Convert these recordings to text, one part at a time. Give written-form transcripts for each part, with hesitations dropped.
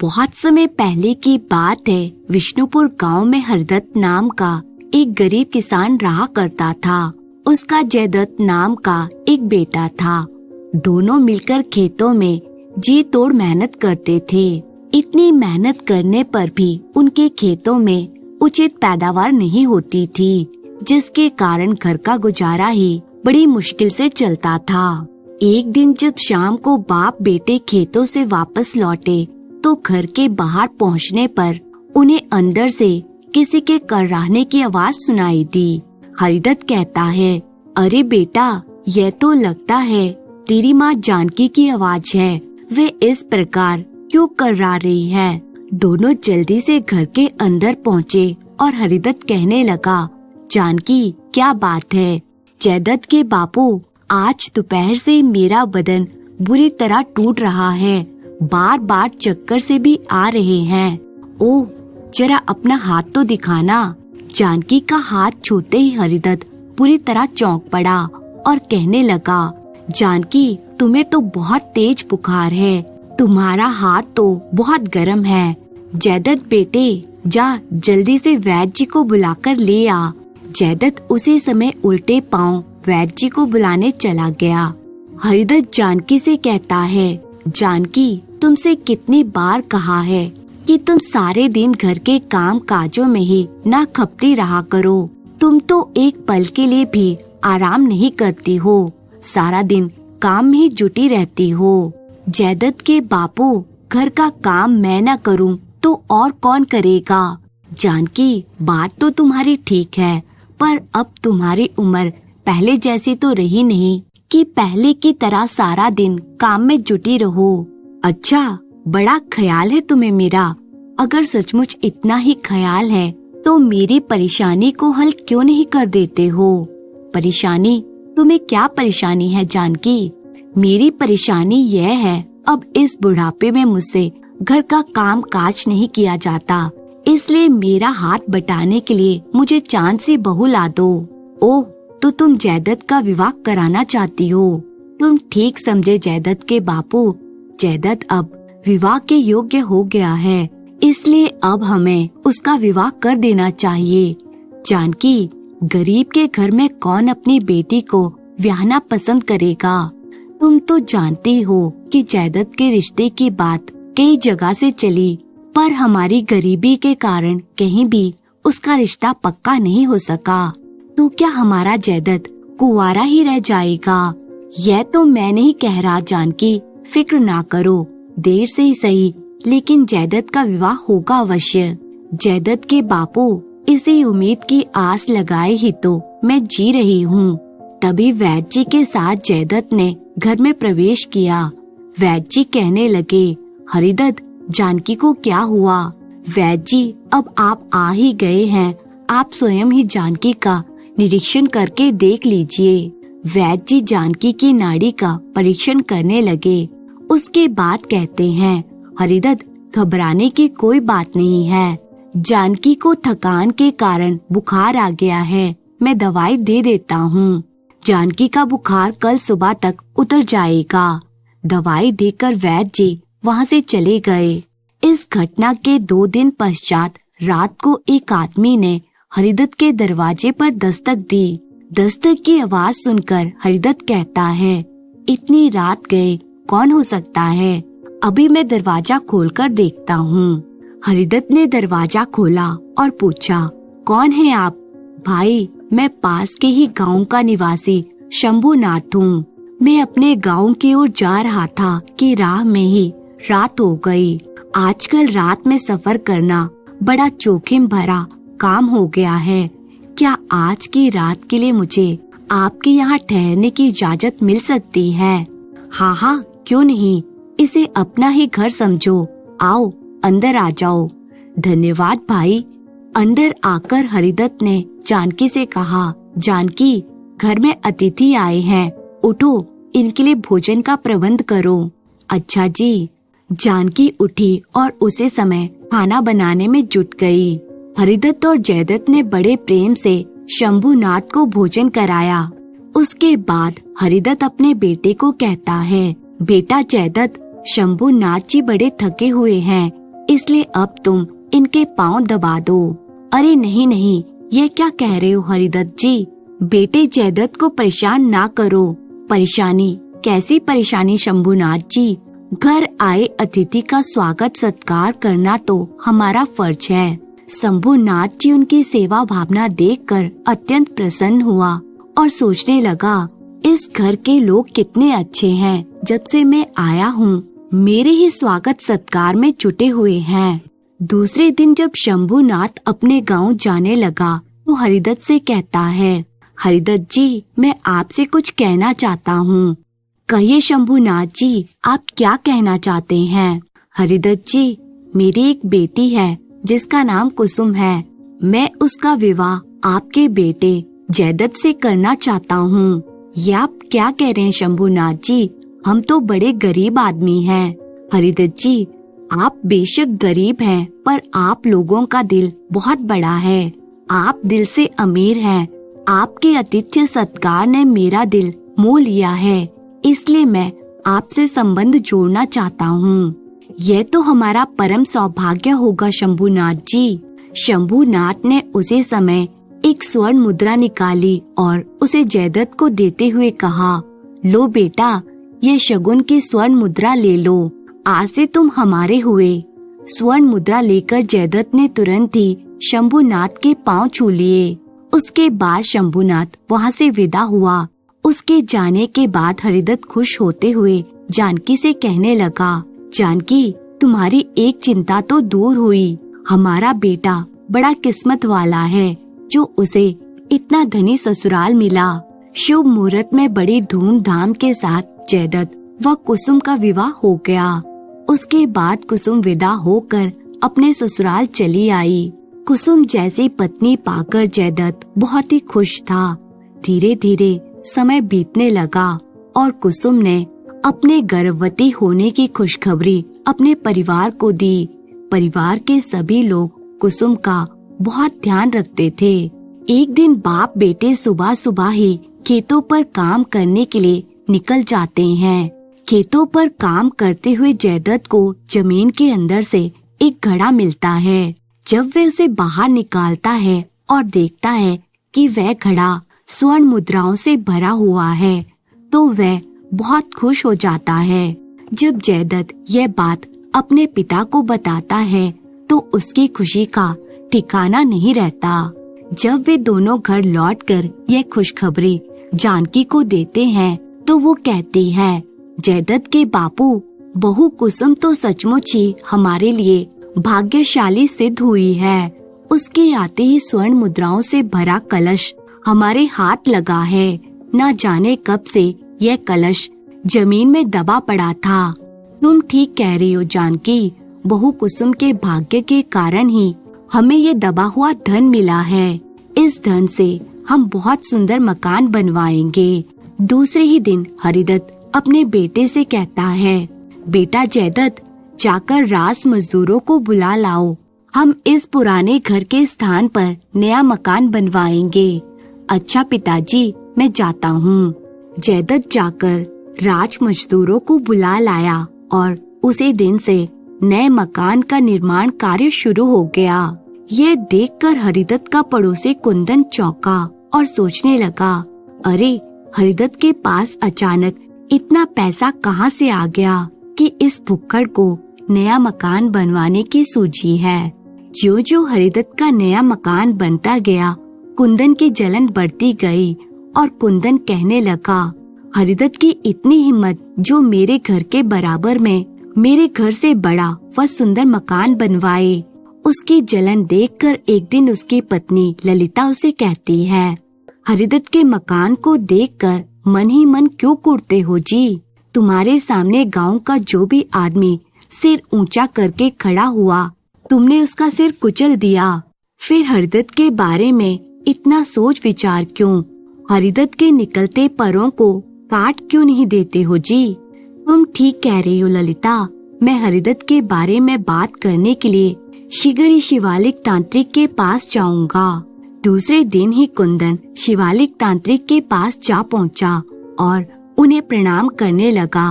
बहुत समय पहले की बात है। विष्णुपुर गांव में हरिदत्त नाम का एक गरीब किसान रहा करता था। उसका जयदत्त नाम का एक बेटा था। दोनों मिलकर खेतों में जी तोड़ मेहनत करते थे। इतनी मेहनत करने पर भी उनके खेतों में उचित पैदावार नहीं होती थी, जिसके कारण घर का गुजारा ही बड़ी मुश्किल से चलता था। एक दिन जब शाम को बाप बेटे खेतों से वापस लौटे तो घर के बाहर पहुंचने पर उन्हें अंदर से किसी के कराहने की आवाज सुनाई दी। हरिदत्त कहता है, अरे बेटा, यह तो लगता है तेरी माँ जानकी की आवाज है। वे इस प्रकार क्यों कर्रा रही है? दोनों जल्दी से घर के अंदर पहुँचे और हरिदत्त कहने लगा, जानकी, क्या बात है? जयदत्त के बापू, आज दोपहर से मेरा बदन बुरी तरह टूट रहा है। बार बार चक्कर से भी आ रहे हैं। ओह, जरा अपना हाथ तो दिखाना। जानकी का हाथ छूते ही हरिदत्त पूरी तरह चौंक पड़ा और कहने लगा, जानकी, तुम्हें तो बहुत तेज बुखार है। तुम्हारा हाथ तो बहुत गर्म है। जयदत्त बेटे, जा जल्दी से वैद्य जी को बुलाकर ले आ। जयदत्त उसी समय उल्टे पांव वैद्य जी को बुलाने चला गया। हरिदत्त जानकी से कहता है, जानकी, तुमसे कितनी बार कहा है कि तुम सारे दिन घर के काम काजों में ही ना खपती रहा करो। तुम तो एक पल के लिए भी आराम नहीं करती हो। सारा दिन काम में ही जुटी रहती हो। जयदत्त के बापू, घर का काम मैं न करूं तो और कौन करेगा? जानकी, बात तो तुम्हारी ठीक है, पर अब तुम्हारी उम्र पहले जैसी तो रही नहीं कि पहले की तरह सारा दिन काम में जुटी रहो। अच्छा, बड़ा ख्याल है तुम्हें मेरा। अगर सचमुच इतना ही ख्याल है तो मेरी परेशानी को हल क्यों नहीं कर देते हो? परेशानी? तुम्हें क्या परेशानी है जानकी? मेरी परेशानी यह है, अब इस बुढ़ापे में मुझसे घर का काम काज नहीं किया जाता, इसलिए मेरा हाथ बटाने के लिए मुझे चांद सी बहू ला दो। ओह, तो तुम जयदत्त का विवाह कराना चाहती हो? तुम ठीक समझे जयदत्त के बापू। जयदत्त अब विवाह के योग्य हो गया है, इसलिए अब हमें उसका विवाह कर देना चाहिए। जानकी, गरीब के घर में कौन अपनी बेटी को ब्याहना पसंद करेगा? तुम तो जानती हो कि जयदत्त के रिश्ते की बात कई जगह से चली, पर हमारी गरीबी के कारण कहीं भी उसका रिश्ता पक्का नहीं हो सका। तो क्या हमारा जयदत्त कुंवारा ही रह जाएगा? यह तो मैं नहीं कह रहा जानकी, फिक्र ना करो। देर से ही सही, लेकिन जयदत्त का विवाह होगा अवश्य। जयदत्त के बापू, इसी उम्मीद की आस लगाए ही तो मैं जी रही हूँ। तभी वैद्य जी के साथ जयदत्त ने घर में प्रवेश किया। वैद्य जी कहने लगे, हरिदत्त, जानकी को क्या हुआ? वैद्य जी, अब आप आ ही गए हैं, आप स्वयं ही जानकी का निरीक्षण करके देख लीजिए। वैद्य जी जानकी की नाड़ी का परीक्षण करने लगे। उसके बाद कहते हैं, हरिदत्त, घबराने की कोई बात नहीं है। जानकी को थकान के कारण बुखार आ गया है, मैं दवाई दे देता हूँ। जानकी का बुखार कल सुबह तक उतर जाएगा। दवाई देकर वैद्य जी वहाँ से चले गए। इस घटना के 2 दिन पश्चात रात को एक आदमी ने हरिदत्त के दरवाजे पर दस्तक दी। दस्तक की आवाज सुनकर हरिदत्त कहता है, इतनी रात गए, कौन हो सकता है? अभी मैं दरवाजा खोलकर देखता हूँ। हरिदत्त ने दरवाजा खोला और पूछा, कौन है आप? भाई, मैं पास के ही गांव का निवासी शंभुनाथ हूँ। मैं अपने गांव की ओर जा रहा था कि राह में ही रात हो गई। आजकल रात में सफर करना बड़ा जोखिम भरा काम हो गया है। क्या आज की रात के लिए मुझे आपके यहाँ ठहरने की इजाजत मिल सकती है? हाँ हाँ, क्यों नहीं, इसे अपना ही घर समझो। आओ, अंदर आ जाओ। धन्यवाद भाई। अंदर आकर हरिदत्त ने जानकी से कहा, जानकी, घर में अतिथि आए हैं, उठो, इनके लिए भोजन का प्रबंध करो। अच्छा जी। जानकी उठी और उसी समय खाना बनाने में जुट गई। हरिदत्त और जयदत्त ने बड़े प्रेम से शंभुनाथ को भोजन कराया। उसके बाद हरिदत्त अपने बेटे को कहता है, बेटा जयदत्त, शंभुनाथ जी बड़े थके हुए हैं, इसलिए अब तुम इनके पाँव दबा दो। अरे नहीं नहीं, ये क्या कह रहे हो हरिदत्त जी? बेटे जयदत्त को परेशान ना करो। परेशानी? कैसी परेशानी शंभुनाथ जी? घर आए अतिथि का स्वागत सत्कार करना तो हमारा फर्ज है। शंभुनाथ जी उनकी सेवा भावना देखकर अत्यंत प्रसन्न हुआ और सोचने लगा, इस घर के लोग कितने अच्छे हैं। जब से मैं आया हूँ मेरे ही स्वागत सत्कार में जुटे हुए हैं। दूसरे दिन जब शंभुनाथ अपने गांव जाने लगा तो हरिदत्त से कहता है, हरिदत्त जी मैं आपसे कुछ कहना चाहता हूँ। कहिए शंभुनाथ जी, आप क्या कहना चाहते हैं? हरिदत्त जी, मेरी एक बेटी है जिसका नाम कुसुम है। मैं उसका विवाह आपके बेटे जयदत्त से करना चाहता हूँ। ये आप क्या कह रहे हैं शंभुनाथ जी? हम तो बड़े गरीब आदमी हैं। हरिदत्त जी, आप बेशक गरीब हैं, पर आप लोगों का दिल बहुत बड़ा है। आप दिल से अमीर हैं। आपके आतिथ्य सत्कार ने मेरा दिल मोह लिया है, इसलिए मैं आपसे संबंध जोड़ना चाहता हूँ। यह तो हमारा परम सौभाग्य होगा शंभुनाथ जी। शंभुनाथ ने उसी समय एक स्वर्ण मुद्रा निकाली और उसे जयदत्त को देते हुए कहा, लो बेटा, ये शगुन की स्वर्ण मुद्रा ले लो। आज से तुम हमारे हुए। स्वर्ण मुद्रा लेकर जयदत्त ने तुरंत ही शंभुनाथ के पांव छू लिए। उसके बाद शंभुनाथ वहाँ से विदा हुआ। उसके जाने के बाद हरिदत्त खुश होते हुए जानकी से कहने लगा, जानकी, तुम्हारी एक चिंता तो दूर हुई। हमारा बेटा बड़ा किस्मत वाला है जो उसे इतना धनी ससुराल मिला। शुभ मुहूर्त में बड़ी धूमधाम के साथ जयदत्त व कुसुम का विवाह हो गया। उसके बाद कुसुम विदा होकर अपने ससुराल चली आई। कुसुम जैसी पत्नी पाकर जयदत्त बहुत ही खुश था। धीरे धीरे समय बीतने लगा और कुसुम ने अपने गर्भवती होने की खुशखबरी अपने परिवार को दी। परिवार के सभी लोग कुसुम का बहुत ध्यान रखते थे। एक दिन बाप बेटे सुबह सुबह ही खेतों पर काम करने के लिए निकल जाते हैं। खेतों पर काम करते हुए जयदत्त को जमीन के अंदर से एक घड़ा मिलता है। जब वह उसे बाहर निकालता है और देखता है कि वह घड़ा स्वर्ण मुद्राओं से भरा हुआ है तो वह बहुत खुश हो जाता है। जब जयदत्त यह बात अपने पिता को बताता है तो उसकी खुशी का ठिकाना नहीं रहता। जब वे दोनों घर लौटकर यह खुशखबरी जानकी को देते हैं तो वो कहती है, जयदत्त के बापू, बहू कुसुम तो सचमुच ही हमारे लिए भाग्यशाली सिद्ध हुई है। उसके आते ही स्वर्ण मुद्राओं से भरा कलश हमारे हाथ लगा है। न जाने कब से यह कलश जमीन में दबा पड़ा था। तुम ठीक कह रही हो जानकी, बहू कुसुम के भाग्य के कारण ही हमें ये दबा हुआ धन मिला है। इस धन से हम बहुत सुंदर मकान बनवाएंगे। दूसरे ही दिन हरिदत्त अपने बेटे से कहता है, बेटा जयदत्त, जाकर रास मजदूरों को बुला लाओ। हम इस पुराने घर के स्थान पर नया मकान बनवाएंगे। अच्छा पिताजी, मैं जाता हूँ। जयदत्त जाकर राज मजदूरों को बुला लाया और उसी दिन से नए मकान का निर्माण कार्य शुरू हो गया। यह देखकर हरिदत्त का पड़ोसी कुंदन चौंका और सोचने लगा, अरे हरिदत्त के पास अचानक इतना पैसा कहाँ से आ गया कि इस भुक्कड़ को नया मकान बनवाने की सूझी है। ज्यों ज्यों हरिदत्त का नया मकान बनता गया, कुंदन की जलन बढ़ती गई और कुंदन कहने लगा, हरिदत्त की इतनी हिम्मत जो मेरे घर के बराबर में मेरे घर से बड़ा व सुंदर मकान बनवाए। उसकी जलन देखकर एक दिन उसकी पत्नी ललिता उसे कहती है, हरिदत्त के मकान को देखकर मन ही मन क्यों कुढ़ते हो जी? तुम्हारे सामने गांव का जो भी आदमी सिर ऊंचा करके खड़ा हुआ, तुमने उसका सिर कुचल दिया। फिर हरिदत्त के बारे में इतना सोच विचार क्यों? हरिदत्त के निकलते परों को काट क्यों नहीं देते हो जी? तुम ठीक कह रही हो ललिता, मैं हरिदत्त के बारे में बात करने के लिए शीघ्र ही शिवालिक तांत्रिक के पास जाऊंगा। दूसरे दिन ही कुंदन शिवालिक तांत्रिक के पास जा पहुंचा और उन्हें प्रणाम करने लगा।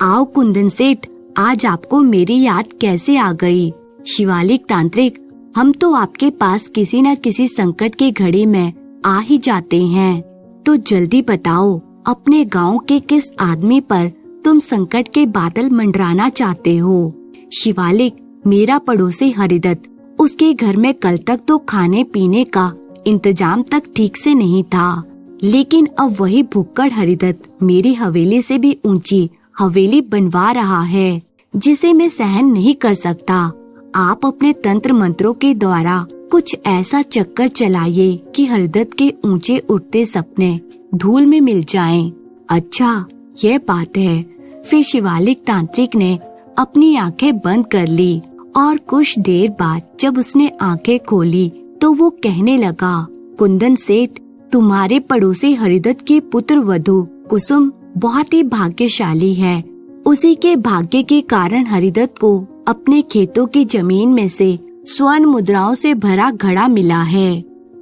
आओ कुंदन सेठ, आज आपको मेरी याद कैसे आ गई? शिवालिक तांत्रिक, हम तो आपके पास किसी न किसी संकट की घड़ी में आ ही जाते हैं, तो जल्दी बताओ अपने गांव के किस आदमी पर तुम संकट के बादल मंडराना चाहते हो। शिवालिक, मेरा पड़ोसी हरिदत्त, उसके घर में कल तक तो खाने पीने का इंतजाम तक ठीक से नहीं था, लेकिन अब वही भुक्कड़ हरिदत्त मेरी हवेली से भी ऊंची हवेली बनवा रहा है, जिसे मैं सहन नहीं कर सकता। आप अपने तंत्र मंत्रों के द्वारा कुछ ऐसा चक्कर चलाइए कि हरिदत्त के ऊंचे उठते सपने धूल में मिल जाएं। अच्छा, यह बात है। फिर शिवालिक तांत्रिक ने अपनी आंखें बंद कर ली और कुछ देर बाद जब उसने आंखें खोली तो वो कहने लगा, कुंदन सेठ, तुम्हारे पड़ोसी हरिदत्त की पुत्र वधू कुसुम बहुत ही भाग्यशाली है। उसी के भाग्य के कारण हरिदत्त को अपने खेतों की जमीन में से स्वर्ण मुद्राओं से भरा घड़ा मिला है।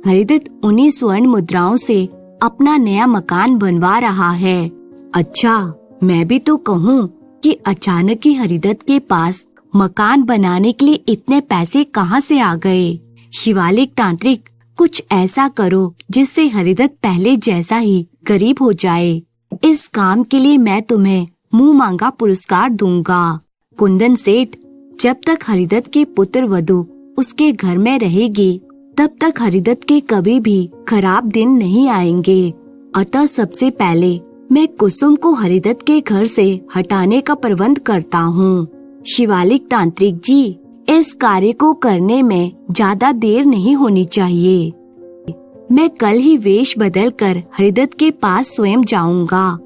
हरिदत्त उन्हीं स्वर्ण मुद्राओं से अपना नया मकान बनवा रहा है। अच्छा, मैं भी तो कहूँ कि अचानक ही हरिदत्त के पास मकान बनाने के लिए इतने पैसे कहाँ से आ गए। शिवालिक तांत्रिक, कुछ ऐसा करो जिससे हरिदत्त पहले जैसा ही गरीब हो जाए। इस काम के लिए मैं तुम्हें मुंह मांगा पुरस्कार दूंगा। कुंदन सेठ, जब तक हरिदत्त की पुत्र वधू उसके घर में रहेगी तब तक हरिदत्त के कभी भी खराब दिन नहीं आएंगे। अतः सबसे पहले मैं कुसुम को हरिदत्त के घर से हटाने का प्रबंध करता हूँ। शिवालिक तांत्रिक जी, इस कार्य को करने में ज्यादा देर नहीं होनी चाहिए। मैं कल ही वेश बदलकर हरिदत्त के पास स्वयं जाऊंगा।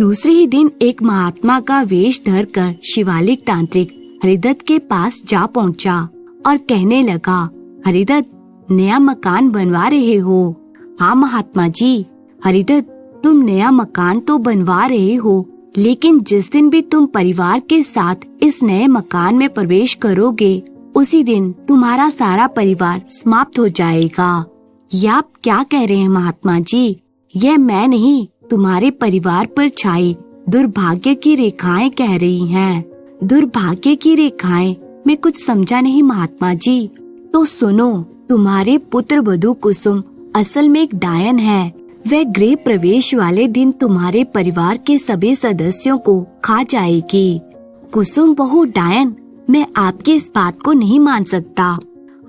दूसरे ही दिन एक महात्मा का वेश धरकर शिवालिक तांत्रिक हरिदत्त के पास जा पहुंचा और कहने लगा, हरिदत्त, नया मकान बनवा रहे हो? हाँ महात्मा जी। हरिदत्त, तुम नया मकान तो बनवा रहे हो, लेकिन जिस दिन भी तुम परिवार के साथ इस नए मकान में प्रवेश करोगे उसी दिन तुम्हारा सारा परिवार समाप्त हो जाएगा। ये आप क्या कह रहे हैं महात्मा जी? यह मैं नहीं, तुम्हारे परिवार पर छाई दुर्भाग्य की रेखाएं कह रही हैं। दुर्भाग्य की रेखाएं? मैं कुछ समझा नहीं महात्मा जी। तो सुनो, तुम्हारे पुत्र वधू कुसुम असल में एक डायन है। वह गृह प्रवेश वाले दिन तुम्हारे परिवार के सभी सदस्यों को खा जाएगी। कुसुम बहू डायन? मैं आपकी इस बात को नहीं मान सकता।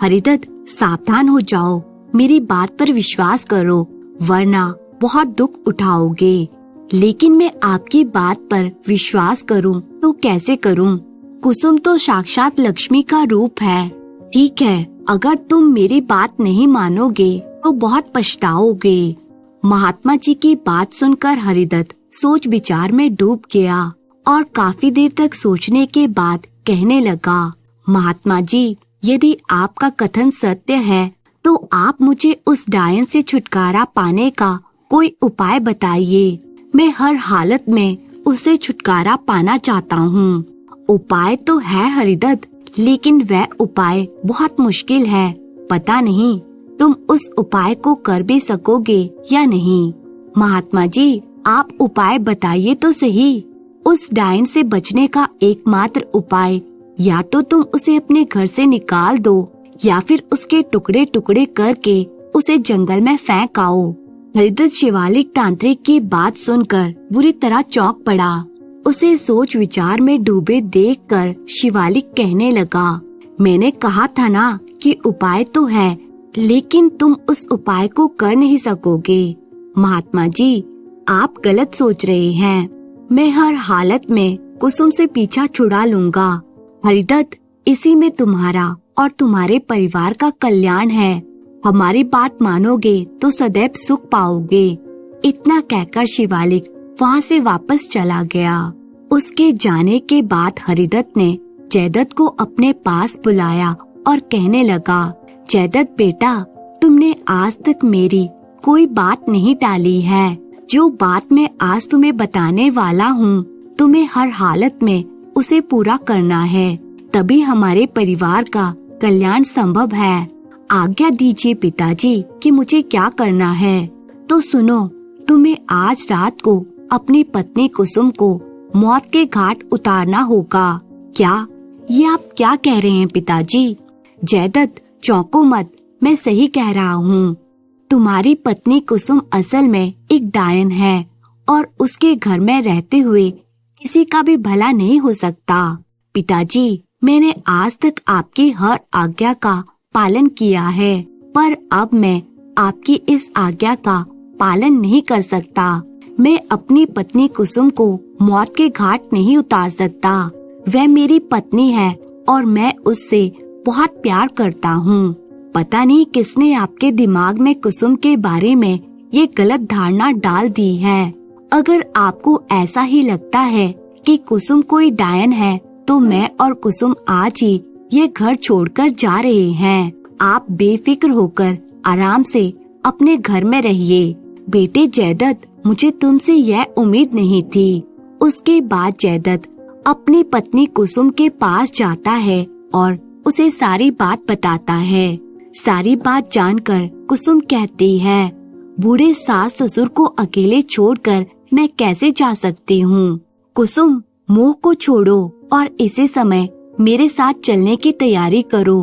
हरिदत्त, सावधान हो जाओ, मेरी बात पर विश्वास करो, वरना बहुत दुख उठाओगे। लेकिन मैं आपकी बात पर विश्वास करूं तो कैसे करूं? कुसुम तो साक्षात लक्ष्मी का रूप है। ठीक है, अगर तुम मेरी बात नहीं मानोगे तो बहुत पछताओगे। महात्मा जी की बात सुनकर हरिदत्त सोच विचार में डूब गया और काफी देर तक सोचने के बाद कहने लगा, महात्मा जी, यदि आपका कथन सत्य है तो आप मुझे उस डायन से छुटकारा पाने का कोई उपाय बताइए। मैं हर हालत में उससे छुटकारा पाना चाहता हूँ। उपाय तो है हरिदत्त, लेकिन वह उपाय बहुत मुश्किल है। पता नहीं तुम उस उपाय को कर भी सकोगे या नहीं। महात्मा जी, आप उपाय बताइए तो सही। उस डायन से बचने का एकमात्र उपाय या तो तुम उसे अपने घर से निकाल दो या फिर उसके टुकड़े टुकड़े करके उसे जंगल में फेंक आओ। हरिदत्त शिवालिक तांत्रिक की बात सुनकर बुरी तरह चौंक पड़ा। उसे सोच विचार में डूबे देखकर शिवालिक कहने लगा, मैंने कहा था ना कि उपाय तो है, लेकिन तुम उस उपाय को कर नहीं सकोगे। महात्मा जी, आप गलत सोच रहे हैं। मैं हर हालत में कुसुम से पीछा छुड़ा लूंगा। हरिदत्त, इसी में तुम्हारा और तुम्हारे परिवार का कल्याण है। हमारी बात मानोगे तो सदैव सुख पाओगे। इतना कहकर शिवालिक वहाँ से वापस चला गया। उसके जाने के बाद हरिदत्त ने जयदत्त को अपने पास बुलाया और कहने लगा, जयदत्त बेटा, तुमने आज तक मेरी कोई बात नहीं टाली है। जो बात मैं आज तुम्हें बताने वाला हूँ, तुम्हें हर हालत में उसे पूरा करना है, तभी हमारे परिवार का कल्याण संभव है। आज्ञा दीजिए पिताजी कि मुझे क्या करना है। तो सुनो, तुम्हें आज रात को अपनी पत्नी कुसुम को मौत के घाट उतारना होगा। क्या ये आप क्या कह रहे हैं पिताजी? जयदत्त चौंको मत, मैं सही कह रहा हूँ। तुम्हारी पत्नी कुसुम असल में एक डायन है और उसके घर में रहते हुए किसी का भी भला नहीं हो सकता। पिताजी, मैंने आज तक आपकी हर आज्ञा का पालन किया है, पर अब मैं आपकी इस आज्ञा का पालन नहीं कर सकता। मैं अपनी पत्नी कुसुम को मौत के घाट नहीं उतार सकता। वह मेरी पत्नी है और मैं उससे बहुत प्यार करता हूँ। पता नहीं किसने आपके दिमाग में कुसुम के बारे में ये गलत धारणा डाल दी है। अगर आपको ऐसा ही लगता है कि कुसुम कोई डायन है, तो मैं और कुसुम आज ही ये घर छोड़कर जा रहे हैं। आप बेफिक्र होकर आराम से अपने घर में रहिए। बेटे जयदत्त, मुझे तुमसे यह उम्मीद नहीं थी। उसके बाद जयदत्त अपनी पत्नी कुसुम के पास जाता है और उसे सारी बात बताता है। सारी बात जानकर कुसुम कहती है, बूढ़े सास ससुर को अकेले छोड़कर मैं कैसे जा सकती हूँ। कुसुम, मोह को छोड़ो और इसी समय मेरे साथ चलने की तैयारी करो।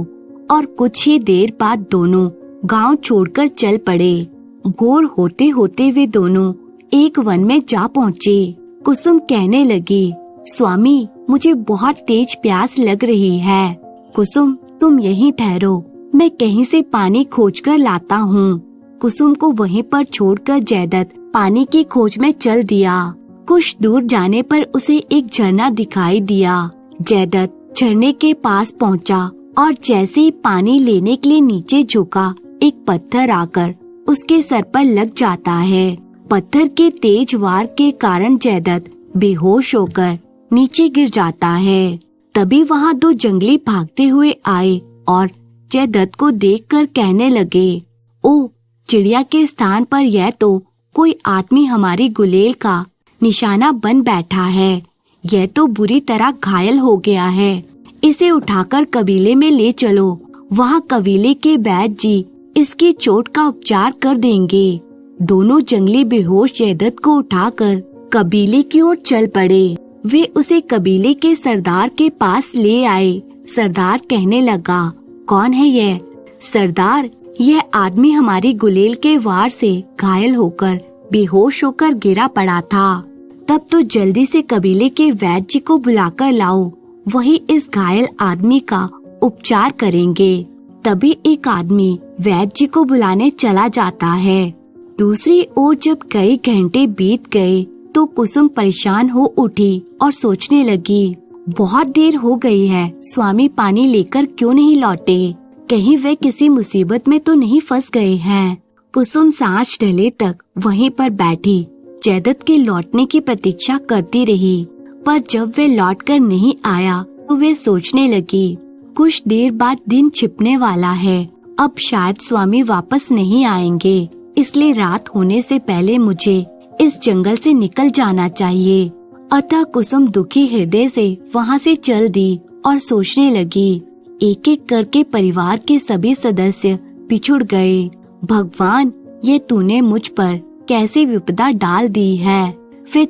और कुछ ही देर बाद दोनों गांव छोड़कर चल पड़े। भोर होते होते वे दोनों एक वन में जा पहुँचे। कुसुम कहने लगी, स्वामी, मुझे बहुत तेज प्यास लग रही है। कुसुम, तुम यहीं ठहरो, मैं कहीं से पानी खोजकर लाता हूँ। कुसुम को वहीं पर छोड़कर जयदत्त पानी की खोज में चल दिया। कुछ दूर जाने पर उसे एक झरना दिखाई दिया। जयदत्त झरने के पास पहुँचा और जैसे ही पानी लेने के लिए नीचे झुका, एक पत्थर आकर उसके सर पर लग जाता है। पत्थर के तेज वार के कारण जयदत्त बेहोश होकर नीचे गिर जाता है। तभी वहाँ दो जंगली भागते हुए आए और जयदत्त को देखकर कहने लगे, ओ, चिड़िया के स्थान पर यह तो कोई आदमी हमारी गुलेल का निशाना बन बैठा है। यह तो बुरी तरह घायल हो गया है। इसे उठाकर कबीले में ले चलो। वहाँ कबीले के वैद्य जी इसकी चोट का उपचार कर देंगे। दोनों जंगली बेहोश जयदत्त को उठाकर कबीले की ओर चल पड़े। वे उसे कबीले के सरदार के पास ले आए। सरदार कहने लगा, कौन है यह? सरदार, यह आदमी हमारी गुलेल के वार से घायल होकर बेहोश होकर गिरा पड़ा था। तब तो जल्दी से कबीले के वैद्य जी को बुलाकर लाओ, वही इस घायल आदमी का उपचार करेंगे। तभी एक आदमी वैद्य जी को बुलाने चला जाता है। दूसरी ओर जब कई घंटे बीत गए तो कुसुम परेशान हो उठी और सोचने लगी, बहुत देर हो गई है, स्वामी पानी लेकर क्यों नहीं लौटे? कहीं वे किसी मुसीबत में तो नहीं फंस गए हैं। कुसुम सांझ ढले तक वहीं पर बैठी जयदत्त के लौटने की प्रतीक्षा करती रही, पर जब वे लौटकर नहीं आया तो वे सोचने लगी, कुछ देर बाद दिन छिपने वाला है, अब शायद स्वामी वापस नहीं आएंगे, इसलिए रात होने से पहले मुझे इस जंगल से निकल जाना चाहिए। अतः कुसुम दुखी हृदय से वहाँ से चल दी और सोचने लगी, एक एक करके परिवार के सभी सदस्य बिछुड़ गए। भगवान, ये तूने मुझ पर कैसी विपदा डाल दी है। फिर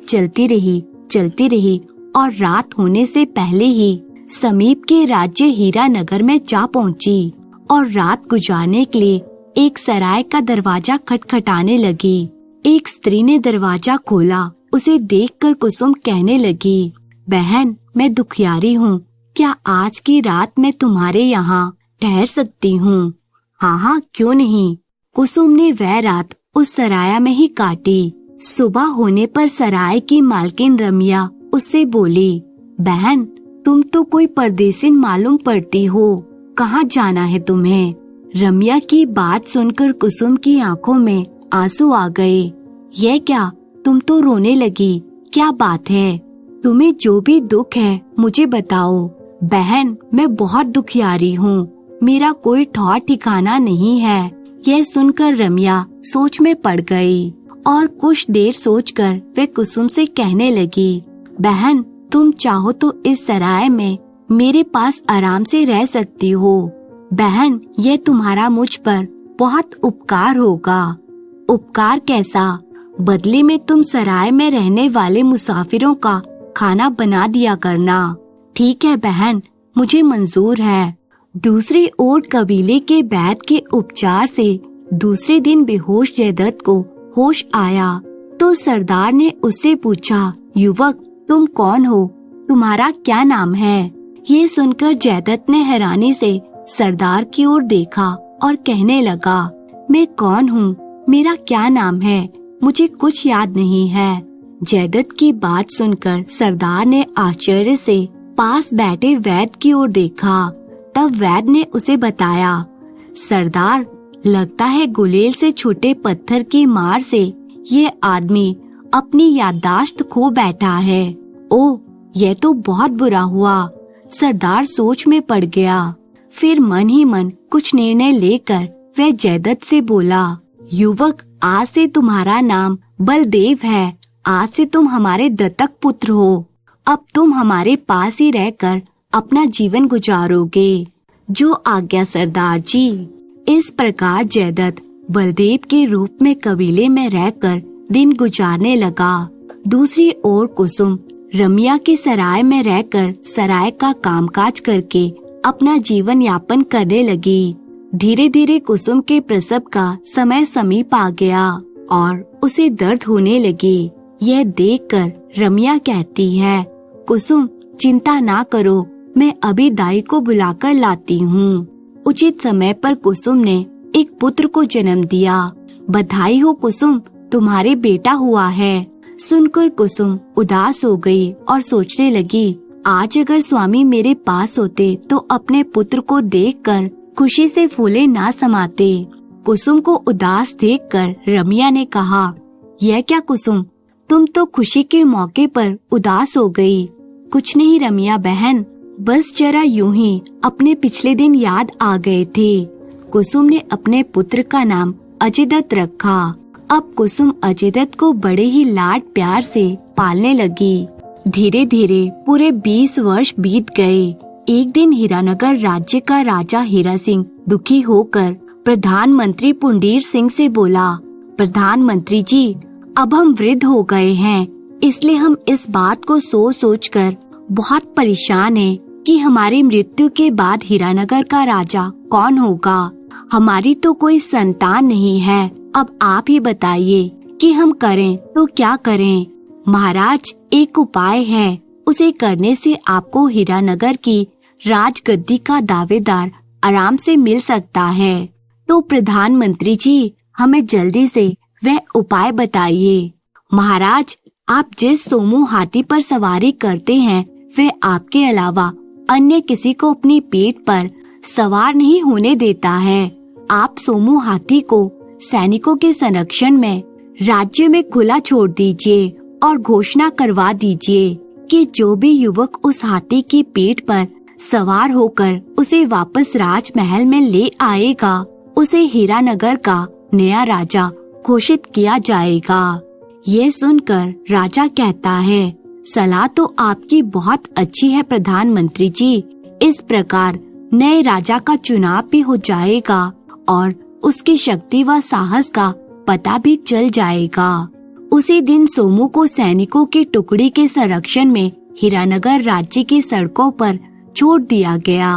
चलती रही और रात होने से पहले ही समीप के राज्य हीरा नगर में जा पहुंची और रात गुजारने के लिए एक सराय का दरवाजा खटखटाने लगी। एक स्त्री ने दरवाजा खोला। उसे देखकर कुसुम कहने लगी, बहन, मैं दुखियारी हूँ, क्या आज की रात मैं तुम्हारे यहाँ ठहर सकती हूँ? हाँ, क्यों नहीं। कुसुम ने वह रात उस सराय में ही काटी। सुबह होने पर सराय की मालकिन रमिया उससे बोली, बहन, तुम तो कोई परदेसी मालूम पड़ती हो, कहाँ जाना है तुम्हें? रमिया की बात सुनकर कुसुम की आंखों में आंसू आ गए। यह क्या, तुम तो रोने लगी, क्या बात है? तुम्हें जो भी दुख है मुझे बताओ। बहन, मैं बहुत दुखियारी हूँ, मेरा कोई ठौर ठिकाना नहीं है। यह सुनकर रमिया सोच में पड़ गई और कुछ देर सोचकर वे कुसुम से कहने लगी, बहन, तुम चाहो तो इस सराय में मेरे पास आराम से रह सकती हो। बहन, यह तुम्हारा मुझ पर बहुत उपकार होगा। उपकार कैसा? बदले में तुम सराय में रहने वाले मुसाफिरों का खाना बना दिया करना। ठीक है बहन, मुझे मंजूर है। दूसरी ओर कबीले के वैद के उपचार से दूसरे दिन बेहोश जयदत्त को होश आया तो सरदार ने उससे पूछा, युवक तुम कौन हो, तुम्हारा क्या नाम है? ये सुनकर जयदत्त ने हैरानी से सरदार की ओर देखा और कहने लगा, मैं कौन हूँ, मेरा क्या नाम है, मुझे कुछ याद नहीं है। जयदत्त की बात सुनकर सरदार ने आश्चर्य से पास बैठे वैद की ओर देखा। तब वैद ने उसे बताया, सरदार लगता है गुलेल से छोटे पत्थर की मार से ये आदमी अपनी याददाश्त खो बैठा है। ओह, यह तो बहुत बुरा हुआ। सरदार सोच में पड़ गया। फिर मन ही मन कुछ निर्णय लेकर वह जयदत्त से बोला, युवक आज से तुम्हारा नाम बलदेव है। आज से तुम हमारे दत्तक पुत्र हो। अब तुम हमारे पास ही रहकर अपना जीवन गुजारोगे। जो आज्ञा सरदार जी। इस प्रकार जयदत्त बलदेव के रूप में कबीले में रहकर दिन गुजारने लगा। दूसरी ओर कुसुम रमिया की सराय में रहकर सराय का कामकाज करके अपना जीवन यापन करने लगी। धीरे धीरे कुसुम के प्रसव का समय समीप आ गया और उसे दर्द होने लगी। यह देखकर रमिया कहती है, कुसुम चिंता ना करो, मैं अभी दाई को बुलाकर लाती हूँ। उचित समय पर कुसुम ने एक पुत्र को जन्म दिया। बधाई हो कुसुम, तुम्हारे बेटा हुआ है। सुनकर कुसुम उदास हो गई और सोचने लगी, आज अगर स्वामी मेरे पास होते तो अपने पुत्र को देखकर खुशी से फूले ना समाते। कुसुम को उदास देखकर रमिया ने कहा, यह क्या कुसुम, तुम तो खुशी के मौके पर उदास हो गई। कुछ नहीं रमिया बहन, बस जरा यूं ही अपने पिछले दिन याद आ गए थे। कुसुम ने अपने पुत्र का नाम अजयदत्त रखा। अब कुसुम अजयदत्त को बड़े ही लाड प्यार से पालने लगी। धीरे धीरे पूरे 20 वर्ष बीत गए। एक दिन हीरानगर राज्य का राजा हीरा सिंह दुखी होकर प्रधानमंत्री पुंडीर सिंह से बोला, प्रधानमंत्री जी, अब हम वृद्ध हो गए हैं, इसलिए हम इस बात को सोच सोच कर बहुत परेशान हैं कि हमारी मृत्यु के बाद हीरानगर का राजा कौन होगा। हमारी तो कोई संतान नहीं है। अब आप ही बताइए कि हम करें तो क्या करें। महाराज, एक उपाय है, उसे करने से आपको हीरानगर की राजगद्दी का दावेदार आराम से मिल सकता है। तो प्रधानमंत्री जी, हमें जल्दी से वह उपाय बताइए। महाराज, आप जिस सोमू हाथी पर सवारी करते हैं वह आपके अलावा अन्य किसी को अपनी पीठ पर सवार नहीं होने देता है। आप सोमू हाथी को सैनिकों के संरक्षण में राज्य में खुला छोड़ दीजिए और घोषणा करवा दीजिए कि जो भी युवक उस हाथी की पीठ पर सवार होकर उसे वापस राजमहल में ले आएगा, उसे हीरानगर का नया राजा घोषित किया जाएगा। ये सुनकर राजा कहता है, सलाह तो आपकी बहुत अच्छी है प्रधानमंत्री जी। इस प्रकार नए राजा का चुनाव भी हो जाएगा और उसकी शक्ति व साहस का पता भी चल जाएगा। उसी दिन सोमू को सैनिकों की टुकड़ी के संरक्षण में हीरानगर राज्य की सड़कों पर छोड़ दिया गया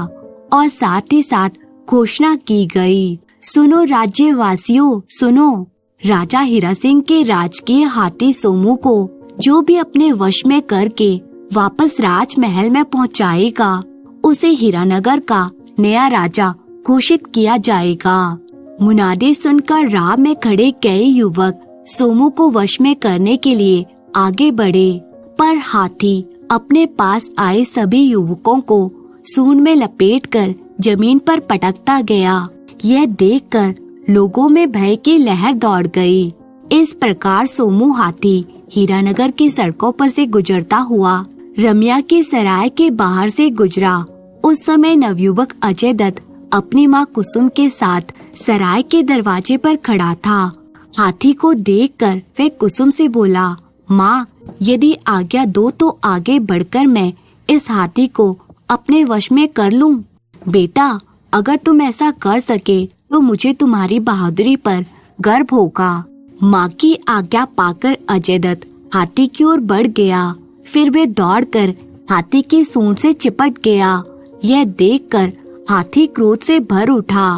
और साथ ही साथ घोषणा की गई, सुनो राज्यवासियों सुनो, राजा हीरा सिंह के राजकीय हाथी सोमू को जो भी अपने वश में करके वापस राजमहल में पहुंचाएगा, उसे हीरानगर का नया राजा घोषित किया जाएगा। मुनादी सुनकर राह में खड़े कई युवक सोमू को वश में करने के लिए आगे बढ़े, पर हाथी अपने पास आए सभी युवकों को सूंड में लपेटकर जमीन पर पटकता गया। यह देखकर लोगों में भय की लहर दौड़ गई। इस प्रकार सोमू हाथी हीरानगर की सड़कों पर से गुजरता हुआ रमिया के सराय के बाहर से गुजरा। उस समय नवयुवक अजयदत्त अपनी माँ कुसुम के साथ सराय के दरवाजे पर खड़ा था। हाथी को देखकर वह कुसुम से बोला, माँ, यदि आज्ञा दो तो आगे बढ़कर मैं इस हाथी को अपने वश में कर लूं। बेटा, अगर तुम ऐसा कर सके तो मुझे तुम्हारी बहादुरी पर गर्व होगा। माँ की आज्ञा पाकर अजयदत्त हाथी की ओर बढ़ गया। फिर वे दौड़कर हाथी की सूंड से चिपट गया। यह देखकर हाथी क्रोध से भर उठा।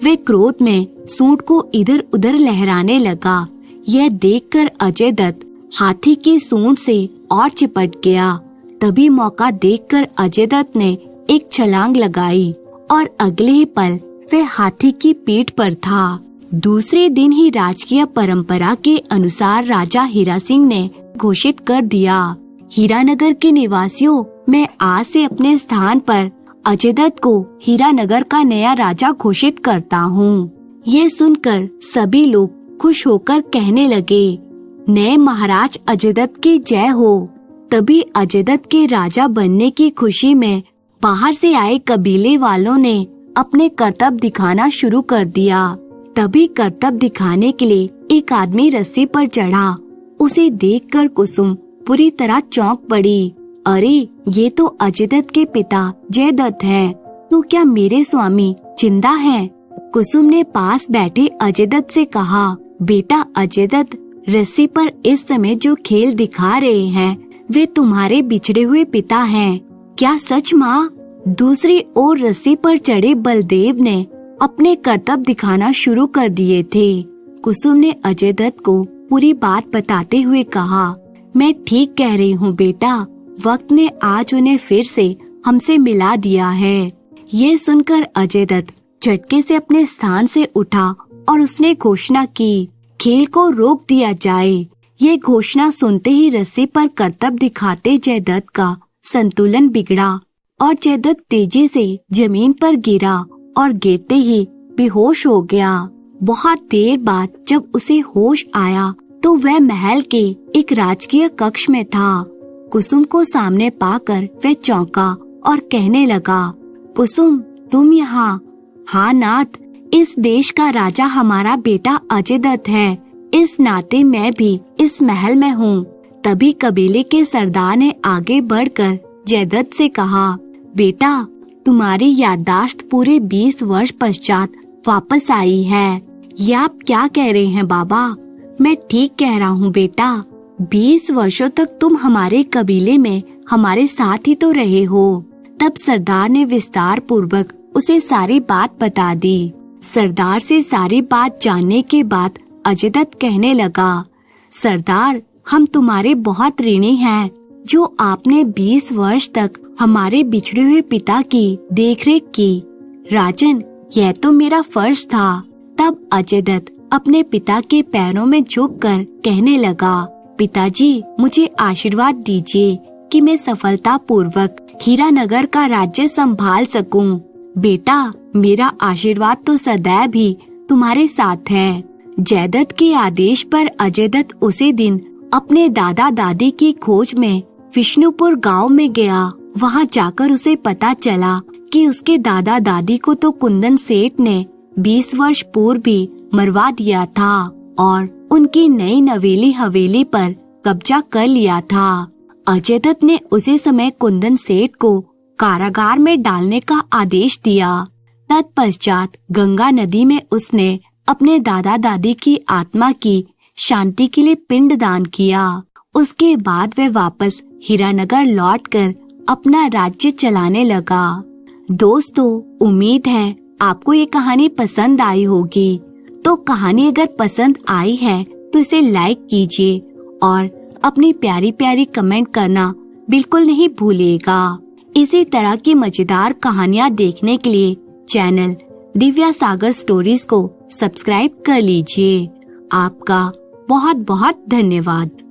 वे क्रोध में सूंड को इधर उधर लहराने लगा। यह देखकर अजय दत्त हाथी की सूंड से और चिपट गया। तभी मौका देखकर अजय दत्त ने एक छलांग लगाई और अगले ही पल वह हाथी की पीठ पर था। दूसरे दिन ही राजकीय परंपरा के अनुसार राजा हीरा सिंह ने घोषित कर दिया, हीरानगर के निवासियों, मैं आज से अपने स्थान पर अजय दत्त को हीरानगर का नया राजा घोषित करता हूँ। ये सुनकर सभी लोग खुश होकर कहने लगे, नए महाराज अजय दत्त की जय हो। तभी अजय दत्त के राजा बनने की खुशी में बाहर से आए कबीले वालों ने अपने करतब दिखाना शुरू कर दिया। तभी करतब दिखाने के लिए एक आदमी रस्सी पर चढ़ा। उसे देखकर कुसुम पूरी तरह चौंक पड़ी। अरे, ये तो अजय दत्त के पिता जय दत्त हैं। तो क्या मेरे स्वामी जिंदा हैं? कुसुम ने पास बैठे अजय दत्त से कहा, बेटा अजय दत्त, रस्सी पर इस समय जो खेल दिखा रहे हैं वे तुम्हारे बिछड़े हुए पिता हैं। क्या सच माँ? दूसरी ओर रस्सी पर चढ़े बलदेव ने अपने करतब दिखाना शुरू कर दिए थे। कुसुम ने अजय दत्त को पूरी बात बताते हुए कहा, मैं ठीक कह रही हूँ बेटा, वक्त ने आज उन्हें फिर से हमसे मिला दिया है। ये सुनकर अजय दत्त झटके से अपने स्थान से उठा और उसने घोषणा की, खेल को रोक दिया जाए। ये घोषणा सुनते ही रस्सी पर करतब दिखाते जय दत्त का संतुलन बिगड़ा और जय दत्त तेजी से जमीन पर गिरा और गिरते ही बेहोश हो गया। बहुत देर बाद जब उसे होश आया तो वह महल के एक राजकीय कक्ष में था। कुसुम को सामने पाकर वह चौंका और कहने लगा, कुसुम, तुम यहाँ? हाँ नाथ, इस देश का राजा हमारा बेटा अजय दत्त है। इस नाते मैं भी इस महल में हूँ। तभी कबीले के सरदार ने आगे बढ़कर जय दत्त से कहा, बेटा, तुम्हारी याददाश्त पूरे 20 वर्ष पश्चात वापस आई है। ये आप क्या कह रहे हैं बाबा? मैं ठीक कह रहा हूँ बेटा। 20 वर्षों तक तुम हमारे कबीले में हमारे साथ ही तो रहे हो। तब सरदार ने विस्तार पूर्वक उसे सारी बात बता दी। सरदार से सारी बात जानने के बाद अजय दत्त कहने लगा, सरदार, हम तुम्हारे बहुत ऋणी हैं, जो आपने 20 वर्ष तक हमारे बिछड़े हुए पिता की देखरेख की। राजन, यह तो मेरा फर्ज था। तब अजय दत्त अपने पिता के पैरों में झुककर कहने लगा, पिताजी, मुझे आशीर्वाद दीजिए कि मैं सफलता पूर्वक हीरानगर का राज्य संभाल सकूं। बेटा, मेरा आशीर्वाद तो सदैव ही तुम्हारे साथ है। जय दत्त के आदेश पर अजय दत्त उसी दिन अपने दादा दादी की खोज में विष्णुपुर गांव में गया। वहां जाकर उसे पता चला कि उसके दादा दादी को तो कुंदन सेठ ने 20 वर्ष पूर्व भी मरवा दिया था और उनकी नई नवेली हवेली पर कब्जा कर लिया था। अजय दत्त ने उसी समय कुंदन सेठ को कारागार में डालने का आदेश दिया। तत्पश्चात गंगा नदी में उसने अपने दादा दादी की आत्मा की शांति के लिए पिंडदान किया। उसके बाद वह वापस हीरानगर लौटकर अपना राज्य चलाने लगा। दोस्तों, उम्मीद है आपको ये कहानी पसंद आई होगी। तो कहानी अगर पसंद आई है तो इसे लाइक कीजिए और अपनी प्यारी प्यारी कमेंट करना बिल्कुल नहीं भूलिएगा। इसी तरह की मजेदार कहानियाँ देखने के लिए चैनल दिव्या सागर स्टोरीज को सब्सक्राइब कर लीजिए। आपका बहुत बहुत धन्यवाद।